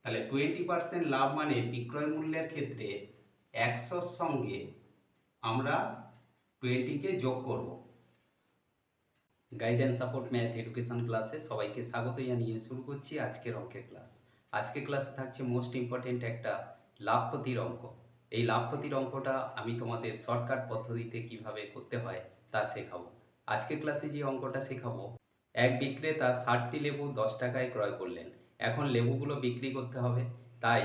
তাহলে 20% লাভ মানে বিক্রয় মূল্যের ক্ষেত্রে 100-র সঙ্গে আমরা 20কে যোগ করব। গাইডেন্স সাপোর্ট ম্যাথ এডুকেশন ক্লাসে সবাইকে স্বাগত জানিয়ে শুরু করছি আজকের অঙ্কের ক্লাস। আজকের ক্লাসে থাকছে মোস্ট ইম্পর্টেন্ট একটা লাভ ক্ষতির অঙ্ক। এই লাভ ক্ষতির অঙ্কটা আমি তোমাদের শর্টকাট পদ্ধতিতে কিভাবে করতে হয় তা শেখাবো। আজকের ক্লাসে যে অঙ্কটা শেখাবো, এক বিক্রেতা 60টি লেবু 10 টাকায় ক্রয় করলেন। এখন লেবুগুলো বিক্রি করতে হবে, তাই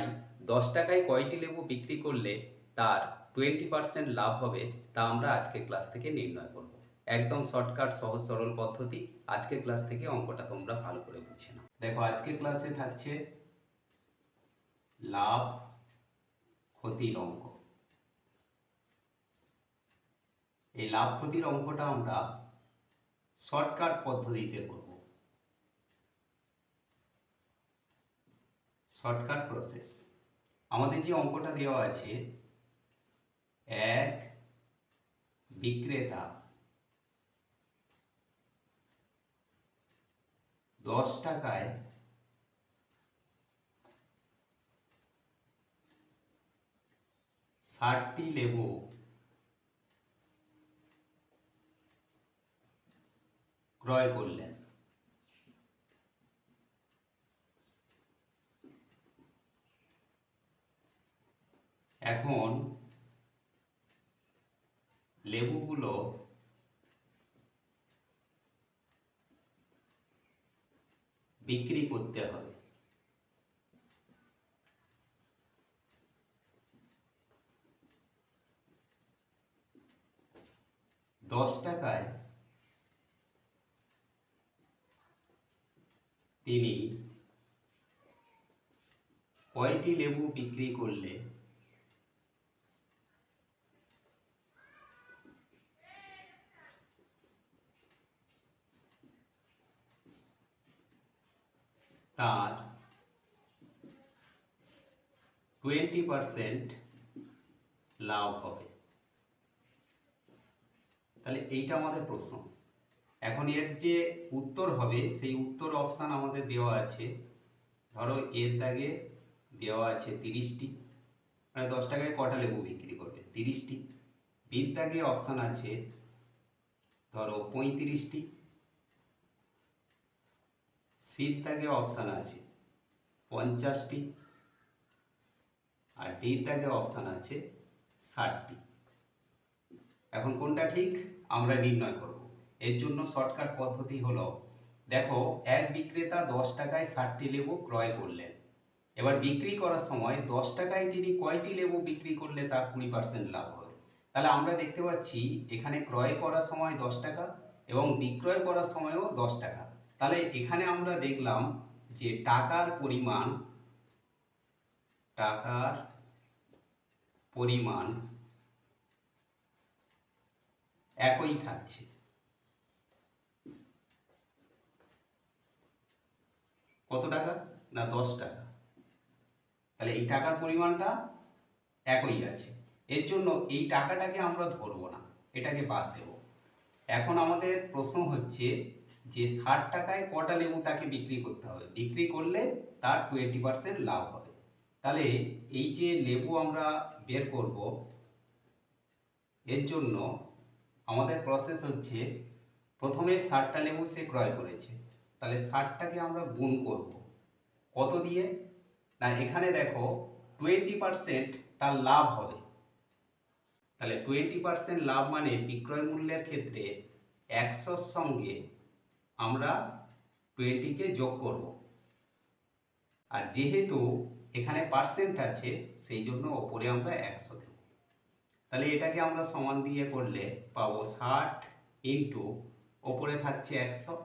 10 টাকায় কয়টি লেবু বিক্রি করলে তার 20% লাভ হবে তা আমরা আজকের ক্লাস থেকে নির্ণয় করব। একদম শর্টকাট সহজ সরল পদ্ধতি। আজকের ক্লাস থেকে অঙ্কটা তোমরা ভালো করে বুঝে নাও। দেখো, আজকের ক্লাসে থাকছে লাভ ক্ষতির অঙ্ক। এই লাভ ক্ষতির অঙ্কটা আমরা শর্টকাট পদ্ধতিতে করব, শর্টকাট প্রসেস। আমাদের যে অঙ্কটা দেওয়া আছে, এক বিক্রেতা 10 টাকায় 60টি লেবু ক্রয় করলেন। এখন লেবুগুলো বিক্রি করতে হবে। দশ টাকায় তিনি কয়টি লেবু বিক্রি করলে তার 20% লাভ হবে। তাহলে এইটা আমাদের প্রশ্ন। এখন এর যে উত্তর হবে সেই উত্তর অপশান আমাদের দেওয়া আছে। ধরো এর দাগে দেওয়া আছে 30টি, মানে 10 টাকায় কটা লেবু বিক্রি করবে, 30টি। বির দাগে অপশান আছে ধরো 35টি, সির দাগে অপশান আছে 50টি, আর ডির দাগে অপশান আছে 60টি। এখন কোনটা ঠিক আমরা নির্ণয় করব। এর জন্য শর্টকাট পদ্ধতি হলো, দেখো, এক বিক্রেতা 10 টাকায় 60টি লেবু ক্রয় করলেন। এবার বিক্রি করার সময় 10 টাকায় তিনি কয়টি লেবু বিক্রি করলে তার 20% লাভ হবে। তাহলে আমরা দেখতে পাচ্ছি এখানে ক্রয় করার সময় 10 টাকা এবং বিক্রয় করার সময়ও 10 টাকা। তাহলে এখানে আমরা দেখলাম যে টাকার পরিমাণ একই থাকছে। কত টাকা? না 10 টাকা। তাহলে এই টাকার পরিমাণটা একই আছে। এর জন্য এই টাকাটাকে আমরা ধরবো না, এটাকে বাদ দেব। এখন আমাদের প্রশ্ন হচ্ছে যে 60 টাকায় কটা লেবু তাকে বিক্রি করতে হবে, বিক্রি করলে তার 20% লাভ হবে। তাহলে এই যে লেবু আমরা বের করব, এর জন্য আমাদের প্রসেস হচ্ছে, প্রথমে 60টা লেবু সে ক্রয় করেছে, তাহলে 60টাকে আমরা গুণ করব। কত দিয়ে? না, এখানে দেখো 20% তার লাভ হবে। তাহলে 20% লাভ মানে বিক্রয় মূল্যের ক্ষেত্রে 100-র সঙ্গে আমরা 20কে যোগ করব। আর যেহেতু এখানে পার্সেন্ট আছে সেই জন্য ওপরে আমরা 100 দেব। তাহলে এটাকে আমরা সমান দিয়ে করলে পাবো 60 ইন্টু ওপরে থাকছে 100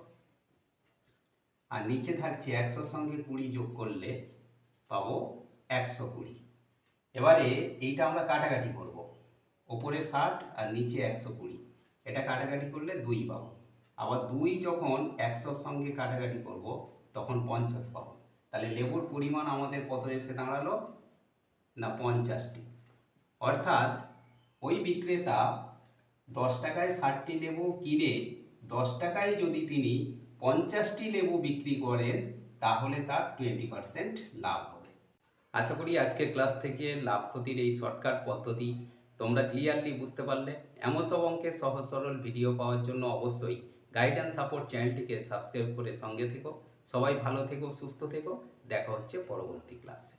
আর নিচে থাকছে 100-র সঙ্গে 20 যোগ করলে পাবো 120। এবারে এইটা আমরা কাটাকাটি করব, ওপরে 60 আর নিচে 120, এটা কাটাকাটি করলে 2 পাবো। আবার 2 যখন 100-র সঙ্গে কাটাকাটি করব তখন 50 পাবো। তাহলে লেবুর পরিমাণ আমাদের কত এসে দাঁড়ালো? না 50টি। অর্থাৎ ওই বিক্রেতা 10 টাকায় 60টি লেবু কিনে 10 টাকায় যদি তিনি 50টি লেবু বিক্রি করেন তাহলে তার 20% লাভ হবে। আশা করি আজকের ক্লাস থেকে লাভ ক্ষতির এই শর্টকাট পদ্ধতি তোমরা ক্লিয়ারলি বুঝতে পারলে। এমন সব অঙ্কের সহজ সরল ভিডিও পাওয়ার জন্য অবশ্যই গাইড অ্যান্ড সাপোর্ট চ্যানেলটিকে সাবস্ক্রাইব করে সঙ্গে থেকো। সবাই ভালো থেকো, সুস্থ থেকো। দেখা হচ্ছে পরবর্তী ক্লাসে।